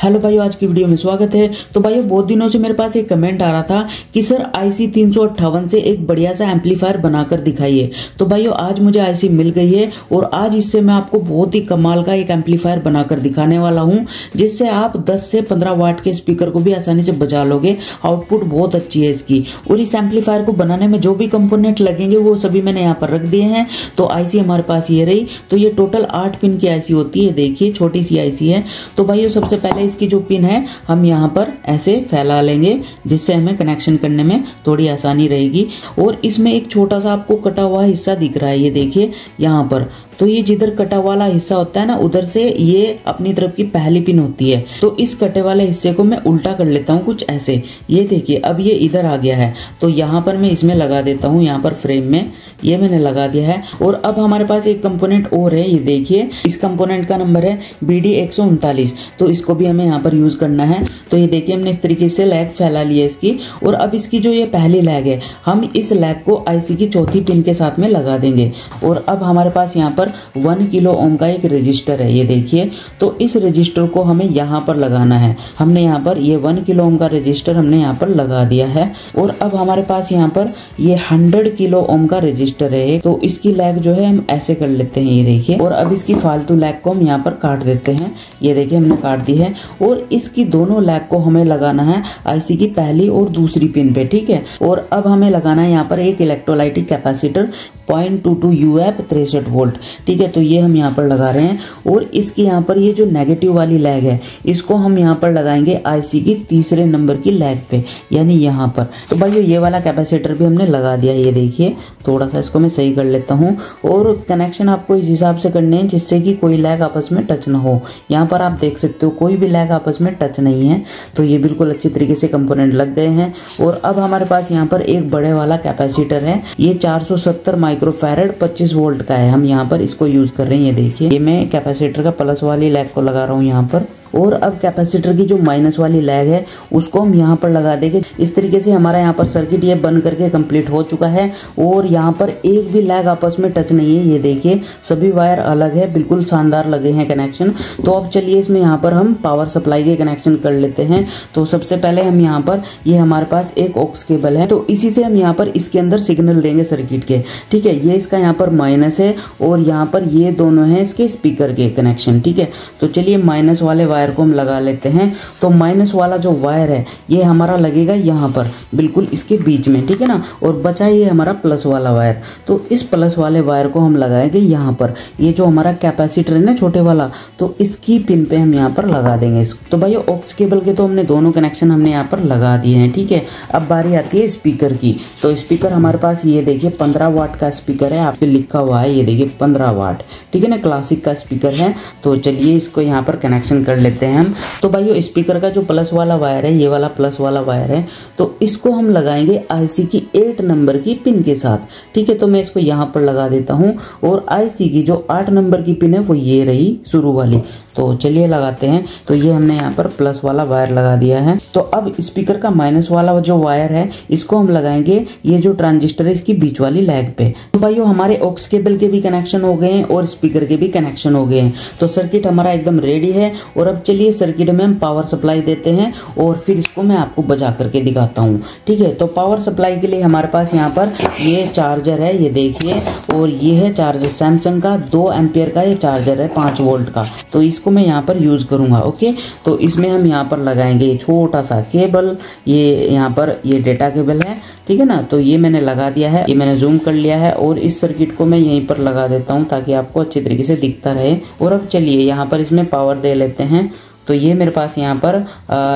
Hello भाइयों, आज की वीडियो में स्वागत है। तो भाइयों, बहुत दिनों से मेरे पास एक कमेंट आ रहा था कि सर IC 358 से एक बढ़िया सा एम्पलीफायर बनाकर दिखाइए। तो भाइयों, आज मुझे IC मिल गई है और आज इससे मैं आपको बहुत ही कमाल का एक एम्पलीफायर बनाकर दिखाने वाला हूं, जिससे आप 10 से 15 वाट के स्पीकर को भी आसानी से बजा लोगे। आउटपुट बहुत अच्छी है इसकी। और इस एम्पलीफायर को बनाने में जो भी कंपोनेंट लगेंगे वो सभी मैंने यहाँ पर रख दिए हैं। तो IC हमारे पास ये रही। तो ये टोटल 8 पिन की IC होती है। देखिए, छोटी सी IC है। तो भाइयों, सबसे पहले इसकी जो पिन है हम यहाँ पर ऐसे फैला लेंगे, जिससे हमें कनेक्शन करने में थोड़ी आसानी रहेगी। और इसमें एक छोटा सा आपको कटा हुआ हिस्सा दिख रहा है, ये देखिए यहाँ पर। तो ये जिधर कटा वाला हिस्सा होता है ना, उधर से ये अपनी तरफ की पहली पिन होती है। तो इस कटे वाले हिस्से को मैं उल्टा कर लेता हूँ कुछ ऐसे। ये देखिए, अब ये इधर आ गया है। तो यहाँ पर मैं इसमें लगा देता हूँ, यहाँ पर फ्रेम में ये मैंने लगा दिया है। और अब हमारे पास एक कंपोनेंट और है, ये देखिए। इस कंपोनेंट का नंबर है BD 139। तो इसको भी हमें यहाँ पर यूज करना है। तो ये देखिए, हमने इस तरीके से लैग फैला ली है इसकी। और अब इसकी जो ये पहली लैग है, हम इस लैग को IC की चौथी पिन के साथ में लगा देंगे। और अब हमारे पास यहाँ पर 1 किलो ओम का एक रजिस्टर है, ये देखिए। तो इस रजिस्टर को हमें यहाँ पर लगाना है। हमने यहाँ पर ये 1 किलो ओम का रजिस्टर हमने यहाँ पर लगा दिया है। और अब हमारे पास यहाँ पर ये 100 किलो ओम का रजिस्टर है। तो इसकी लैग जो है हम ऐसे कर लेते हैं, ये देखिए। और अब इसकी फालतू लैग को हम यहाँ पर काट देते हैं, ये देखिए हमने काट दी है। और इसकी दोनों लैग को हमें लगाना है IC की पहली और दूसरी पिन पे, ठीक है। और अब हमें लगाना है यहाँ पर एक इलेक्ट्रोलाइटिक कैपेसिटर 0.22 UF 63 वोल्ट, ठीक है। तो ये हम यहाँ पर लगा रहे हैं। और इसकी यहाँ पर ये जो नेगेटिव वाली लैग है, इसको हम यहाँ पर लगाएंगे IC की तीसरे नंबर की लैग पे, यानी यहाँ पर। तो भाई ये वाला कैपेसिटर भी हमने लगा दिया, ये देखिए। थोड़ा सा इसको मैं सही कर लेता हूँ। और कनेक्शन आपको इस हिसाब से करने हैं जिससे कि कोई लैग आपस में टच ना हो। यहाँ पर आप देख सकते हो कोई भी लैग आपस में टच नहीं है। तो ये बिल्कुल अच्छी तरीके से कंपोनेंट लग गए हैं। और अब हमारे पास यहाँ पर एक बड़े वाला कैपेसिटर है, ये 470 माइक्रोफैरड 25 वोल्ट का है। हम यहाँ पर इसको यूज कर रहे हैं, ये देखिए। ये मैं कैपेसिटर का प्लस वाली लैग को लगा रहा हूँ यहाँ पर। और अब कैपेसिटर की जो माइनस वाली लैग है उसको हम यहाँ पर लगा देंगे। इस तरीके से हमारा यहाँ पर सर्किट ये बन करके कंप्लीट हो चुका है। और यहाँ पर एक भी लैग आपस में टच नहीं है, ये देखिए। सभी वायर अलग है, बिल्कुल शानदार लगे हैं कनेक्शन। तो अब चलिए इसमें यहाँ पर हम पावर सप्लाई के कनेक्शन कर लेते हैं। तो सबसे पहले हम यहाँ पर ये हमारे पास एक ऑक्स केबल है, तो इसी से हम यहाँ पर इसके अंदर सिग्नल देंगे सर्किट के, ठीक है। ये इसका यहाँ पर माइनस है और यहाँ पर ये दोनों है इसके स्पीकर के कनेक्शन, ठीक है। तो चलिए माइनस वाले वायर को हम लगा लेते हैं। तो माइनस वाला जो वायर है ये हमारा लगेगा यहाँ पर, बिल्कुल इसके बीच में, ठीक है ना। और बचा ये हमारा प्लस वाला वायर। तो इस प्लस वाले वायर को हम लगाएंगे यहाँ पर। ये जो हमारा कैपेसिटर है ना छोटे वाला, तो इसकी पिन पे हम यहाँ पर लगा देंगे इसको। तो भाई ऑक्स केबल के तो हमने दोनों कनेक्शन हमने यहाँ पर लगा दिए हैं, ठीक है। अब बारी आती है स्पीकर की। तो स्पीकर हमारे पास ये देखिए 15 वाट का स्पीकर है, आप पे लिखा हुआ है, ये देखिए 15 वाट, ठीक है ना। क्लासिक का स्पीकर है। तो चलिए इसको यहाँ पर कनेक्शन कर लेते हैं हम। तो भाइयों, स्पीकर का जो प्लस वाला वायर है, ये वाला प्लस वाला वायर है, तो इसको हम लगाएंगे IC की 8 नंबर की पिन के साथ, ठीक है। तो मैं इसको यहाँ पर लगा देता हूँ। और IC की जो 8 नंबर की पिन है वो ये रही शुरू वाली। तो चलिए लगाते हैं। तो ये हमने यहाँ पर प्लस वाला वायर लगा दिया है। तो अब स्पीकर का माइनस वाला जो वायर है इसको हम लगाएंगे ये जो ट्रांजिस्टर है इसकी बीच वाली लैग पे। तो भाइयों, हमारे ऑक्स केबल के भी कनेक्शन हो गए हैं और स्पीकर के भी कनेक्शन हो गए हैं। तो सर्किट हमारा एकदम रेडी है। और अब चलिए सर्किट में हम पावर सप्लाई देते हैं और फिर इसको मैं आपको बजा करके दिखाता हूँ, ठीक है। तो पावर सप्लाई के लिए हमारे पास यहाँ पर ये चार्जर है, ये देखिए। और ये है चार्जर सैमसंग का 2 एम्पियर का ये चार्जर है 5 वोल्ट का। तो इसको मैं यहाँ पर यूज करूंगा, ओके। तो इसमें हम यहाँ पर लगाएंगे छोटा सा केबल, ये यहाँ पर ये डेटा केबल है, ठीक है ना। तो ये मैंने लगा दिया है, ये मैंने जूम कर लिया है। और इस सर्किट को मैं यहीं पर लगा देता हूँ ताकि आपको अच्छी तरीके से दिखता रहे। और अब चलिए यहाँ पर इसमें पावर दे लेते हैं। तो ये मेरे पास यहाँ पर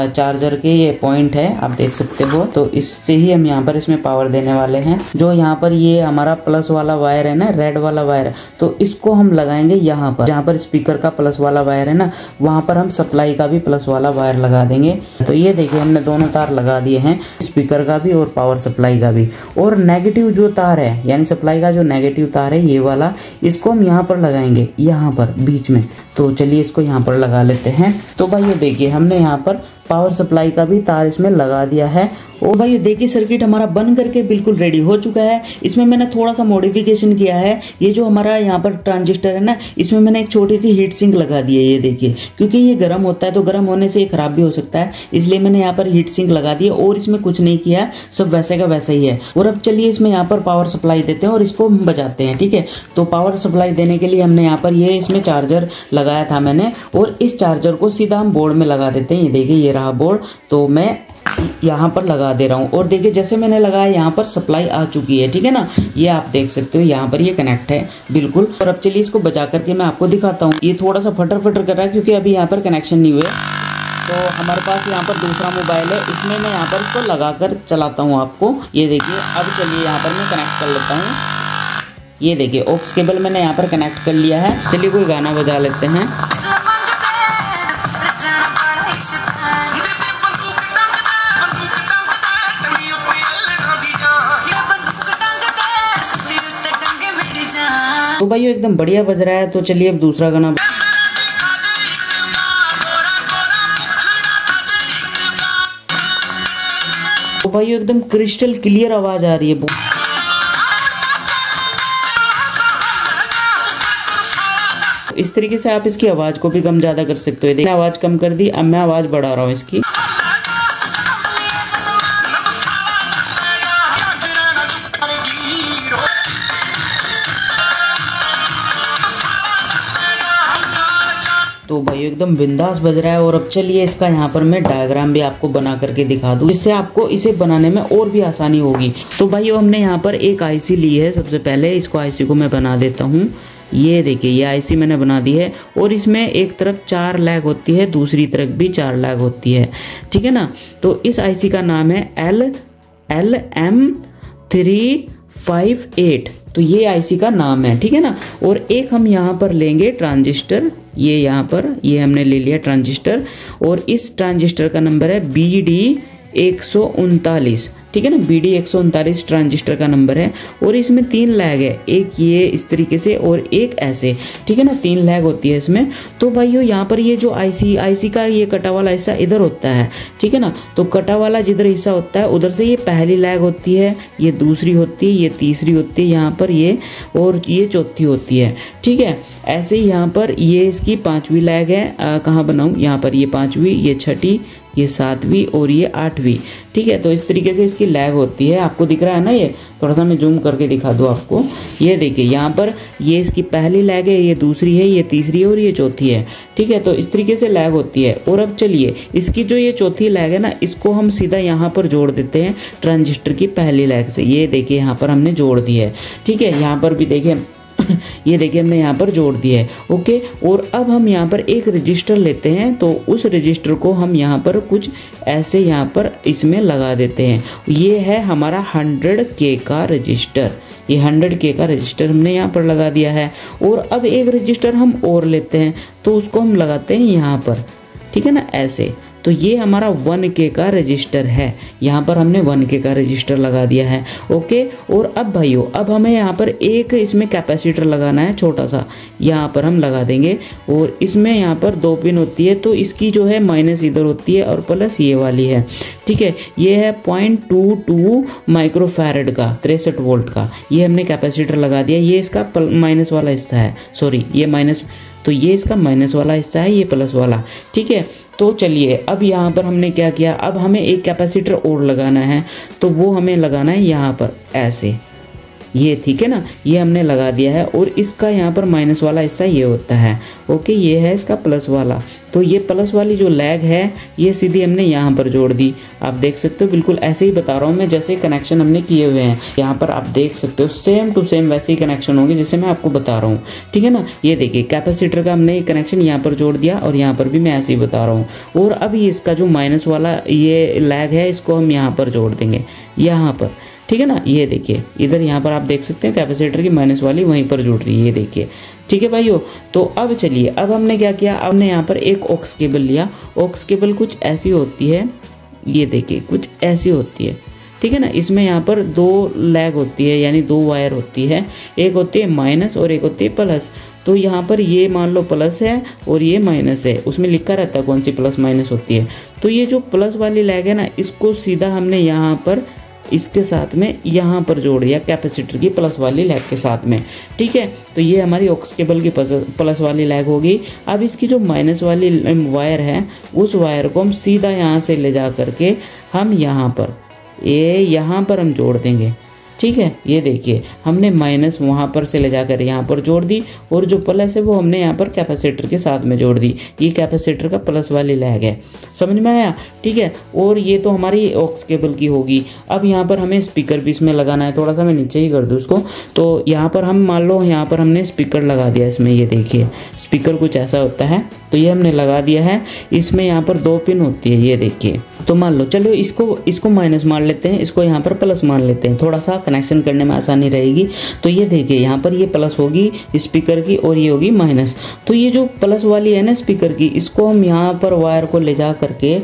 चार्जर के ये पॉइंट है, आप देख सकते हो। तो इससे ही हम यहाँ पर इसमें पावर देने वाले हैं। जो यहाँ पर ये हमारा प्लस वाला वायर है ना, रेड वाला वायर, तो इसको हम लगाएंगे यहाँ पर। जहाँ पर स्पीकर का प्लस वाला वायर है ना, वहाँ पर हम सप्लाई का भी प्लस वाला वायर लगा देंगे। तो ये देखिए हमने दोनों तार लगा दिए हैं, स्पीकर का भी और पावर सप्लाई का भी। और नेगेटिव जो तार है, यानी सप्लाई का जो नेगेटिव तार है ये वाला, इसको हम यहाँ पर लगाएंगे, यहाँ पर बीच में। तो चलिए इसको यहाँ पर लगा लेते हैं। तो भाई ये देखिए हमने यहाँ पर पावर सप्लाई का भी तार इसमें लगा दिया है। और भाई देखिए सर्किट हमारा बन करके बिल्कुल रेडी हो चुका है। इसमें मैंने थोड़ा सा मॉडिफिकेशन किया है। ये जो हमारा यहाँ पर ट्रांजिस्टर है ना, इसमें मैंने एक छोटी सी हीट सिंक लगा दी है, ये देखिए, क्योंकि ये गर्म होता है तो गर्म होने से ये खराब भी हो सकता है, इसलिए मैंने यहाँ पर हीट सिंक लगा दी है। और इसमें कुछ नहीं किया, सब वैसे का वैसा ही है। और अब चलिए इसमें यहाँ पर पावर सप्लाई देते हैं और इसको हम बजाते हैं, ठीक है। तो पावर सप्लाई देने के लिए हमने यहाँ पर ये इसमें चार्जर लगाया था मैंने, और इस चार्जर को सीधा हम बोर्ड में लगा देते हैं। ये देखिए ये रहा बोर्ड, तो मैं यहाँ पर लगा दे रहा हूँ। और देखिए जैसे मैंने लगाया यहाँ पर सप्लाई आ चुकी है, ठीक है ना, ये आप देख सकते हो यहाँ पर ये कनेक्ट है बिल्कुल। और अब चलिए इसको बजा करके मैं आपको दिखाता हूँ। ये थोड़ा सा फटर फटर कर रहा है क्योंकि अभी यहाँ पर कनेक्शन नहीं हुए। तो हमारे पास यहाँ पर दूसरा मोबाइल है, इसमें मैं यहाँ पर इसको लगा कर चलाता हूँ आपको। ये देखिए अब चलिए यहाँ पर मैं कनेक्ट कर लेता हूँ। ये देखिए ऑक्स केबल मैंने यहाँ पर कनेक्ट कर लिया है। चलिए कोई गाना बजा लेते हैं। तो भाई एकदम बढ़िया बज रहा है। तो चलिए अब दूसरा गाना। तो भाई एकदम क्रिस्टल क्लियर आवाज आ रही है। इस तरीके से आप इसकी आवाज को भी कम ज्यादा कर सकते हो। देखिए आवाज कम कर दी, अब मैं आवाज बढ़ा रहा हूँ इसकी। तो भाई एकदम बिंदास बज रहा है। और अब चलिए इसका यहाँ पर मैं डायग्राम भी आपको बना करके दिखा दूँ, जिससे आपको इसे बनाने में और भी आसानी होगी। तो भाई हमने यहाँ पर एक आईसी ली है। सबसे पहले इसको आईसी को मैं बना देता हूँ। ये देखिए ये आईसी मैंने बना दी है, और इसमें एक तरफ 4 लैग होती है, दूसरी तरफ भी 4 लैग होती है, ठीक है ना। तो इस आईसी का नाम है LM358। तो ये आईसी का नाम है, ठीक है ना। और एक हम यहाँ पर लेंगे ट्रांजिस्टर, ये यहाँ पर ये हमने ले लिया ट्रांजिस्टर, और इस ट्रांजिस्टर का नंबर है BD139, ठीक है ना। BD139 ट्रांजिस्टर का नंबर है। और इसमें 3 लैग है, एक ये इस तरीके से और एक ऐसे, ठीक है ना, 3 लैग होती है इसमें। तो भाइयों यहाँ पर ये जो आईसी का ये कटा वाला हिस्सा इधर होता है, ठीक है ना। तो कटा वाला जिधर हिस्सा होता है उधर से ये पहली लैग होती है, ये दूसरी होती है, ये तीसरी होती है यहाँ पर ये, और ये चौथी होती है, ठीक है। ऐसे ही यहाँ पर ये इसकी 5वीं लैग है। कहाँ बनाऊँ, यहाँ पर ये 5वीं, ये 6ठी, ये 7वीं और ये 8वीं, ठीक है। तो इस तरीके से इसकी लैग होती है। आपको दिख रहा है ना, ये थोड़ा सा मैं जूम करके दिखा दूँ आपको। ये देखिए यहाँ पर ये इसकी पहली लैग है, ये दूसरी है, ये तीसरी है और ये चौथी है, ठीक है। तो इस तरीके से लैग होती है। और अब चलिए इसकी जो ये चौथी लैग है ना, इसको हम सीधा यहाँ पर जोड़ देते हैं ट्रांजिस्टर की पहली लैग से। ये देखिए यहाँ पर हमने जोड़ दी है, ठीक है। यहाँ पर भी देखिए ये देखिए हमने यहाँ पर जोड़ दिया है, ओके। और अब हम यहाँ पर एक रजिस्टर लेते हैं, तो उस रजिस्टर को हम यहाँ पर कुछ ऐसे यहाँ पर इसमें लगा देते हैं। ये है हमारा 100K का रजिस्टर, ये 100K का रजिस्टर हमने यहाँ पर लगा दिया है। और अब एक रजिस्टर हम और लेते हैं, तो उसको हम लगाते हैं यहाँ पर, ठीक है ना, ऐसे। तो ये हमारा 1K का रजिस्टर है, यहाँ पर हमने 1K का रजिस्टर लगा दिया है, ओके। और अब भाइयों अब हमें यहाँ पर एक इसमें कैपेसिटर लगाना है, छोटा सा यहाँ पर हम लगा देंगे। और इसमें यहाँ पर 2 पिन होती है, तो इसकी जो है माइनस इधर होती है और प्लस ये वाली है, ठीक है। ये है 0.22 माइक्रोफैरड का 63 वोल्ट का, ये हमने कैपेसिटर लगा दिया। ये इसका माइनस वाला हिस्सा है, सॉरी ये माइनस, तो ये इसका माइनस वाला हिस्सा है, ये प्लस वाला, ठीक है। तो चलिए अब यहाँ पर हमने क्या किया, अब हमें एक कैपेसिटर और लगाना है, तो वो हमें लगाना है यहाँ पर ऐसे, ये ठीक है ना, ये हमने लगा दिया है। और इसका यहाँ पर माइनस वाला हिस्सा ये होता है, ओके। ये है इसका प्लस वाला, तो ये प्लस वाली जो लैग है ये सीधी हमने यहाँ पर जोड़ दी। आप देख सकते हो बिल्कुल ऐसे ही बता रहा हूँ मैं, जैसे कनेक्शन हमने किए हुए हैं यहाँ पर, आप देख सकते हो सेम टू सेम वैसे ही कनेक्शन होंगे जैसे मैं आपको बता रहा हूँ, ठीक है ना। ये देखिए कैपेसिटर का हमने कनेक्शन यहाँ पर जोड़ दिया, और यहाँ पर भी मैं ऐसे ही बता रहा हूँ। और अभी इसका जो माइनस वाला ये लैग है, इसको हम यहाँ पर जोड़ देंगे, यहाँ पर, ठीक है ना। ये देखिए इधर यहाँ पर आप देख सकते हैं कैपेसिटर की माइनस वाली वहीं पर जुड़ रही है, ये देखिए, ठीक है भाइयों। तो अब चलिए अब हमने क्या किया, अब हमने यहाँ पर एक ऑक्स केबल लिया। ऑक्स केबल कुछ ऐसी होती है, ये देखिए कुछ ऐसी होती है, ठीक है ना। इसमें यहाँ पर 2 लैग होती है, यानी 2 वायर होती है, एक होती है माइनस और एक होती है प्लस। तो यहाँ पर ये मान लो प्लस है और ये माइनस है, उसमें लिखा रहता है कौन सी प्लस माइनस होती है। तो ये जो प्लस वाली लैग है ना, इसको सीधा हमने यहाँ पर इसके साथ में यहाँ पर जोड़ दिया कैपेसिटर की प्लस वाली लैग के साथ में, ठीक है। तो ये हमारी ऑक्स केबल की प्लस वाली लैग होगी। अब इसकी जो माइनस वाली वायर है, उस वायर को हम सीधा यहाँ से ले जा करके हम यहाँ पर हम जोड़ देंगे, ठीक है। ये देखिए हमने माइनस वहाँ पर से ले जाकर यहाँ पर जोड़ दी, और जो प्लस है वो हमने यहाँ पर कैपेसिटर के साथ में जोड़ दी। ये कैपेसिटर का प्लस वाली लैग है, समझ में आया, ठीक है। और ये तो हमारी ऑक्स केबल की होगी। अब यहाँ पर हमें स्पीकर भी इसमें लगाना है, थोड़ा सा मैं नीचे ही कर दूँ इसको। तो यहाँ पर हम मान लो यहाँ पर हमने स्पीकर लगा दिया इसमें, ये देखिए स्पीकर कुछ ऐसा होता है। तो ये हमने लगा दिया है, इसमें यहाँ पर 2 पिन होती है, ये देखिए। तो मान लो चलो इसको माइनस मान लेते हैं, इसको यहाँ पर प्लस मान लेते हैं, थोड़ा सा कनेक्शन करने में आसानी रहेगी। तो ये देखिए यहाँ पर ये प्लस होगी स्पीकर की और ये होगी माइनस। तो ये जो प्लस वाली है ना स्पीकर की, इसको हम यहाँ पर वायर को ले जा करके,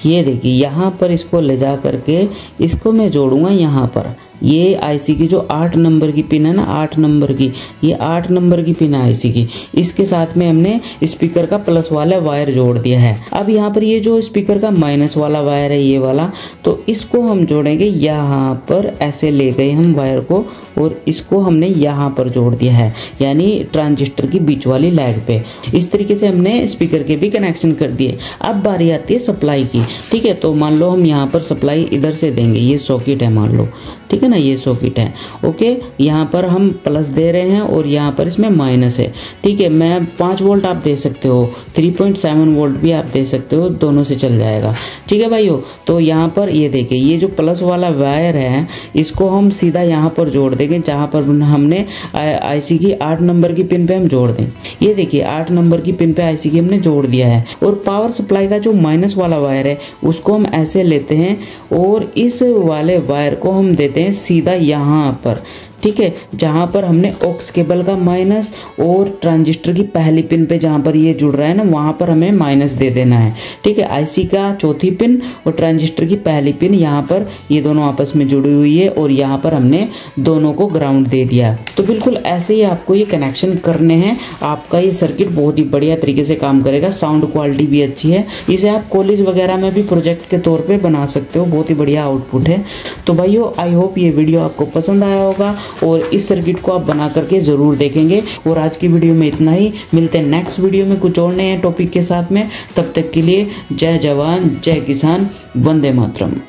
ये देखिए यहाँ पर इसको ले जा करके इसको मैं जोड़ूंगा यहाँ पर। ये आईसी की जो 8 नंबर की पिन है ना, 8 नंबर की, ये 8 नंबर की पिन है आईसी की, इसके साथ में हमने स्पीकर का प्लस वाला वायर जोड़ दिया है। अब यहाँ पर ये जो स्पीकर का माइनस वाला वायर है, ये वाला, तो इसको हम जोड़ेंगे यहाँ पर, ऐसे ले गए हम वायर को और इसको हमने यहाँ पर जोड़ दिया है, यानी ट्रांजिस्टर की बीच वाली लैग पे। इस तरीके से हमने स्पीकर के भी कनेक्शन कर दिए। अब बारी आती है सप्लाई की, ठीक है। तो मान लो हम यहाँ पर सप्लाई इधर से देंगे, ये सॉकेट है मान लो, ठीक है ना, ये सॉकेट है, ओके। यहाँ पर हम प्लस दे रहे हैं और यहाँ पर इसमें माइनस है, ठीक है। मैं 5 वोल्ट आप दे सकते हो, 3.7 वोल्ट भी आप दे सकते हो, दोनों से चल जाएगा, ठीक है भाइयों। तो यहाँ पर ये देखिए ये जो प्लस वाला वायर है, इसको हम सीधा यहाँ पर जोड़ देंगे, जहाँ पर हमने आईसी की 8 नंबर की पिन पे हम जोड़ दें। ये देखिए 8 नंबर की पिन पे आईसी की हमने जोड़ दिया है। और पावर सप्लाई का जो माइनस वाला वायर है, उसको हम ऐसे लेते हैं और इस वाले वायर को हम देते हैं सीधा यहाँ पर, ठीक है, जहाँ पर हमने ऑक्स केबल का माइनस और ट्रांजिस्टर की पहली पिन पे जहाँ पर ये जुड़ रहा है ना, वहाँ पर हमें माइनस दे देना है, ठीक है। आईसी का चौथी पिन और ट्रांजिस्टर की पहली पिन यहाँ पर, ये दोनों आपस में जुड़ी हुई है और यहाँ पर हमने दोनों को ग्राउंड दे दिया। तो बिल्कुल ऐसे ही आपको ये कनेक्शन करने हैं। आपका ये सर्किट बहुत ही बढ़िया तरीके से काम करेगा, साउंड क्वालिटी भी अच्छी है। इसे आप कॉलेज वगैरह में भी प्रोजेक्ट के तौर पर बना सकते हो, बहुत ही बढ़िया आउटपुट है। तो भाइयों आई होप ये वीडियो आपको पसंद आया होगा और इस सर्किट को आप बना करके ज़रूर देखेंगे। और आज की वीडियो में इतना ही, मिलते हैं नेक्स्ट वीडियो में कुछ और नए टॉपिक के साथ में। तब तक के लिए जय जवान जय किसान, वंदे मातरम।